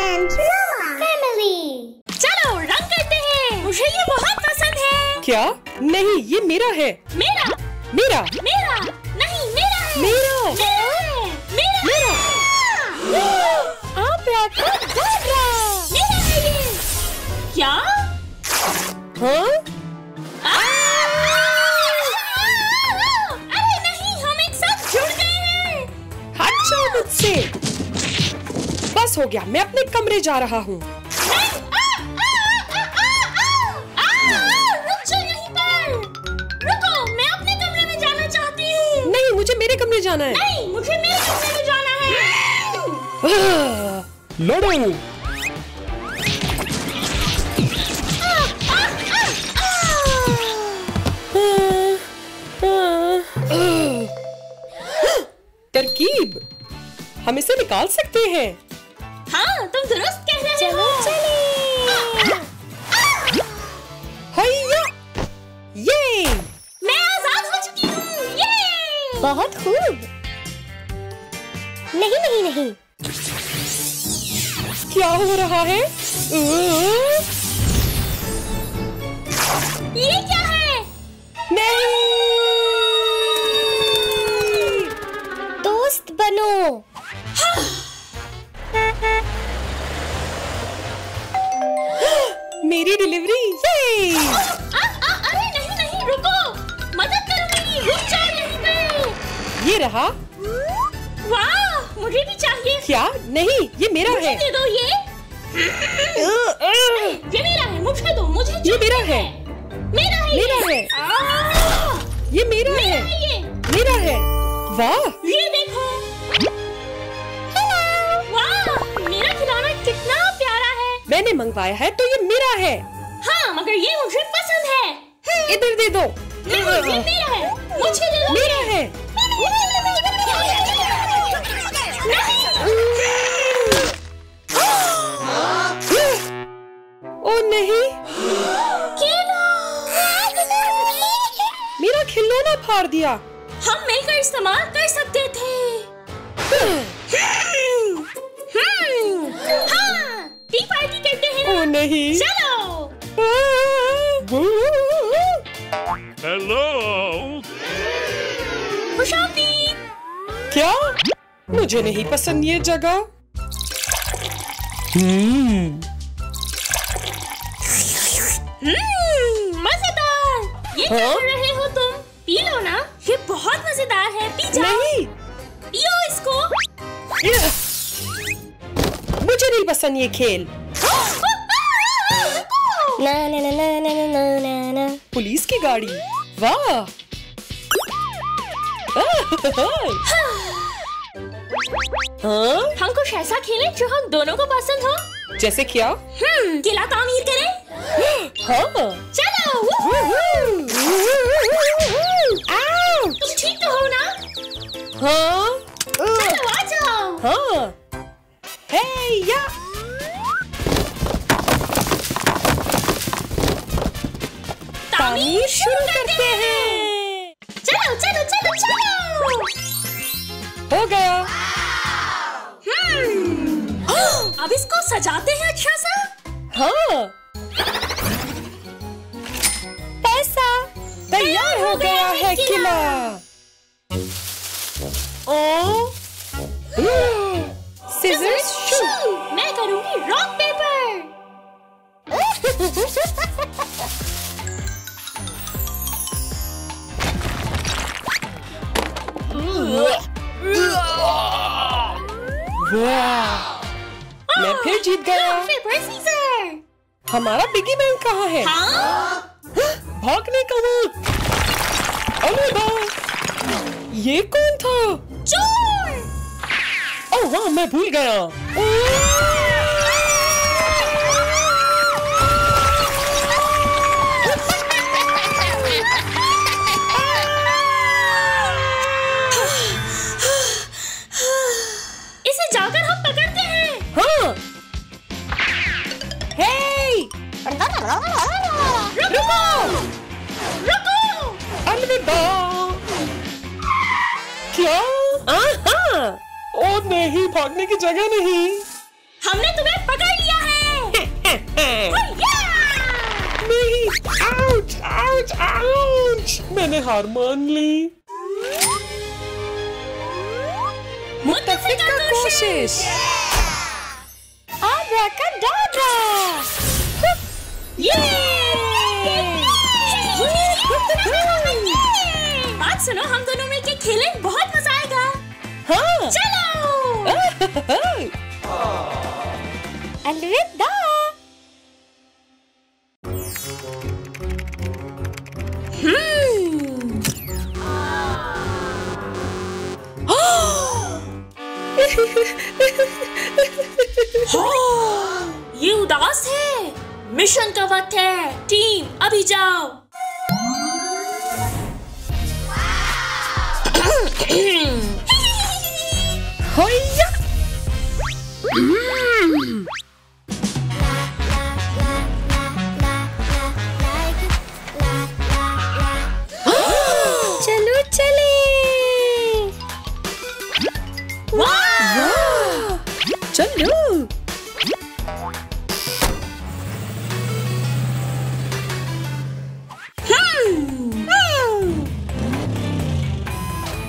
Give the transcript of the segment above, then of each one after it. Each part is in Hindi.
And family. चलो रंग करते हैं, मुझे ये बहुत पसंद है। क्या? नहीं, ये मेरा है। मेरा मेरा मेरा नहीं, मेरा है। मेरा मेरा मेरा आप मेरा है ये। क्या? हाँ? अरे नहीं, हम एक साथ जुड़ गए हैं। हट जाओ मुझसे। बस हो गया, मैं अपने कमरे जा रहा हूँ। रुक जाओ यहीं पर। रुको, मैं अपने कमरे में जाना चाहती हूँ। नहीं, मुझे मेरे कमरे जाना है। नहीं, मुझे मेरे कमरे में जाना है। लड़ो। तरकीब, हम इसे निकाल सकते हैं। हाँ, तुम दुरुस्त कह रहे हो। चलो। हैया, ये मैं आजाद हो चुकी हूँ। ये बहुत खूब। नहीं नहीं नहीं, क्या हो रहा है? ये क्या है? नहीं, दोस्त बनो। मेरी डिलीवरी। ये अरे नहीं नहीं, रुको, मदद करो मेरी। रुक जाओ यहीं पे। ये रहा। वाह, मुझे भी चाहिए। क्या? नहीं, ये मेरा मुझे है। दे दो ये मेरा है। मुझे दो, मुझे ये मेरा है। मेरा है ये। मेरा है। ये मेरा मेरा है। है ये। मेरा है। वाह, ये देखो। वाह, मेरा खिलौना कितना प्यारा है। मैंने मंगवाया है तो ये मेरा है। हाँ, मगर ये मुझे पसंद है। इधर दे दो। नहीं, ये मेरा है। मुझे दे दो। मेरा है। ओ नहीं, मेरा खिलौना फाड़ दिया। हम मिलकर इस्तेमाल कर सकते थे। हाँ, टी पार्टी करते हैं ना? ओ नहीं। चलो। हेलो। खुशामदीद। क्या? मुझे नहीं पसंद ये जगह। मजेदार। ये क्या कर रहे हो तुम? पी लो ना, ये बहुत मजेदार है। पी जाओ। नहीं, पियो इसको। मुझे नहीं पसंद ये खेल। ना ना ना ना ना ना ना ना। पुलिस की गाड़ी। वाह। हाँ? हम कुछ ऐसा खेलें जो हम दोनों को पसंद हो। जैसे क्या? किला तामीर करें। हाँ। चलो। तुम ठीक तो हो ना? हाँ। चलो आ जाओ। हाँ। हे या। तामीर शुरू करते हैं। चलो चलो चलो चलो। हो गया। अब इसको सजाते हैं अच्छा सा। हाँ। पैसा तैयार हो गया है किला। ओ सिजर्स शू। मैं करूंगी रॉक पेपर। वाह, मैं फिर जीत गया। Rock paper scissor. हमारा बिगी मैन कहाँ है? हाँ? भागने का वक्त। अलविदा। ये कौन था? चोर। ओह हाँ, मैं भूल गया। इसे जाकर हम पकड़ते हैं। हाँ। हे, रुको रुको। अलविदा। क्या? हाँ। ओ नहीं, भागने की जगह नहीं। हमने तुम्हें पकड़ लिया है। नहीं, आउच, आउच, आउच। मैंने हार मान ली। मुत्तफिक का कोशिश। Abracadabra! बात सुनो, हम दोनों मिलके खेलें, बहुत मजा आएगा। हाँ। चलो। अलविदा। ये उदास है। मिशन का वक्त है। टीम अभी जाओ। होया। चलो चले। चलो।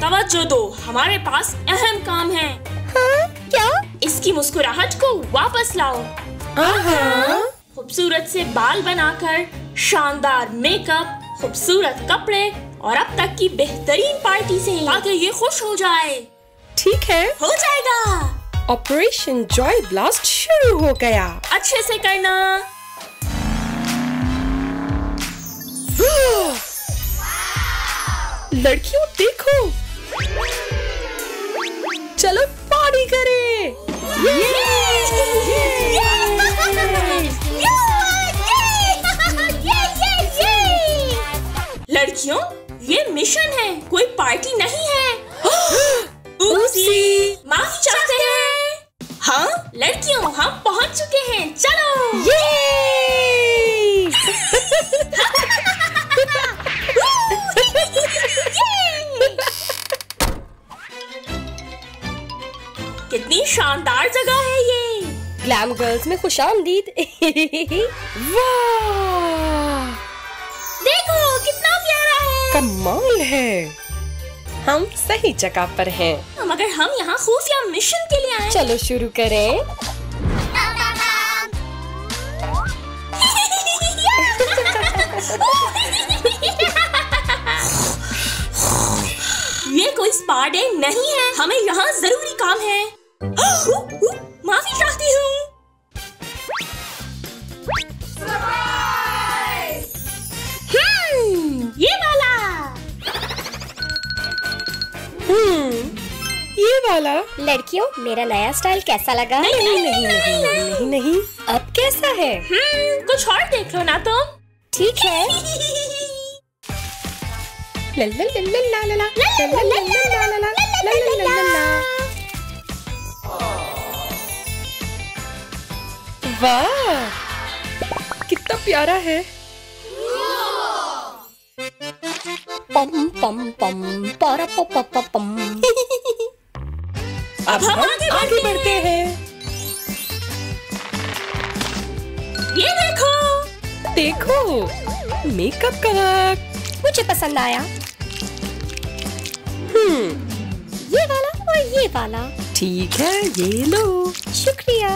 तवज्जो दो, हमारे पास अहम काम है। हाँ, क्या? इसकी मुस्कुराहट को वापस लाओ। खूबसूरत से बाल बनाकर, शानदार मेकअप, खूबसूरत कपड़े और अब तक की बेहतरीन पार्टी से, ताकि ये खुश हो जाए। ठीक है, हो जाएगा। ऑपरेशन जॉय ब्लास्ट शुरू हो गया। अच्छे से करना। लड़कियों देखो, चलो पार्टी करें। लड़कियों, ये मिशन है, कोई पार्टी नहीं है। उपसी। माफी चाहते हैं। हाँ लड़कियों, हम पहुंच चुके हैं, चलो। कितनी शानदार जगह है ये। ग्लैम गर्ल्स में खुशामदीद। वाह, देखो कितना प्यारा है। कमाल है। हम सही जगह पर हैं। मगर हम यहाँ खुफिया मिशन के लिए आए। चलो शुरू करें। ये कोई स्पा डे नहीं है, हमें यहाँ जरूरी काम है। माफी चाहती हूँ। ये वाला। ये वाला। लड़कियों, मेरा नया स्टाइल कैसा लगा? नहीं। अब कैसा है? कुछ और देख लो ना तुम। ठीक है। वाह, कितना प्यारा है। पम पम पम पारा पम। अब हम आगे बढ़ते हैं। ये देखो मेकअप का वक्त। मुझे पसंद आया। ये वाला और ये वाला। ठीक है, ये लो। शुक्रिया।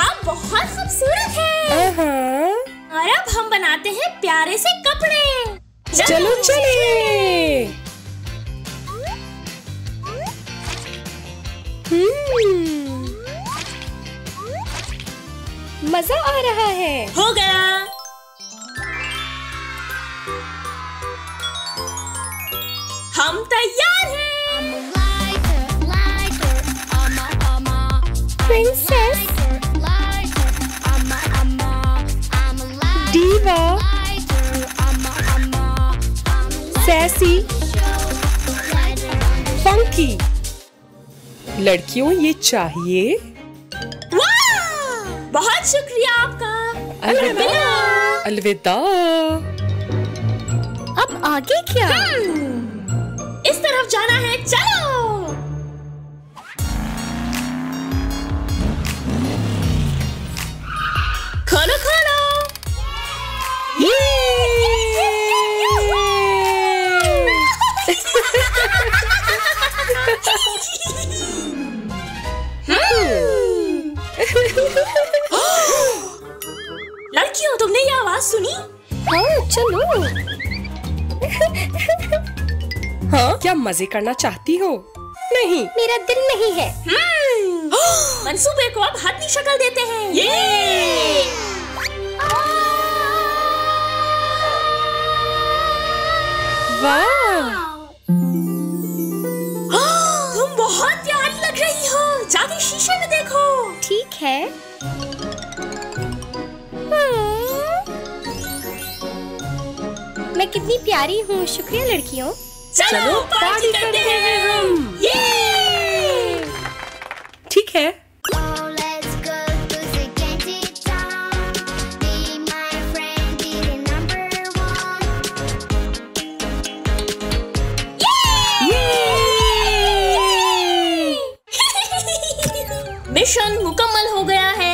आप बहुत खूबसूरत हैं। और अब हम बनाते हैं प्यारे से कपड़े। चलो चले। मजा आ रहा है। हो गया। हम तैयार हैं। Princess, diva, sassy, funky. लड़कियों, ये चाहिए। बहुत शुक्रिया आपका। अलविदा। अलविदा। अब आगे क्या? इस तरफ जाना है, चलो। आवाज सुनी? हाँ चलो। हाँ, क्या मजे करना चाहती हो? नहीं। मेरा दिल नहीं है। मंसूबे को अब हथनी शक्ल देते हैं। ये! वाह! तुम बहुत प्यारी लग रही हो। जाके शीशे में देखो। ठीक है। मैं कितनी प्यारी हूँ। शुक्रिया लड़कियों। चलो पार्टी करते हैं हम। ये! ठीक है। मिशन मुकम्मल हो गया है।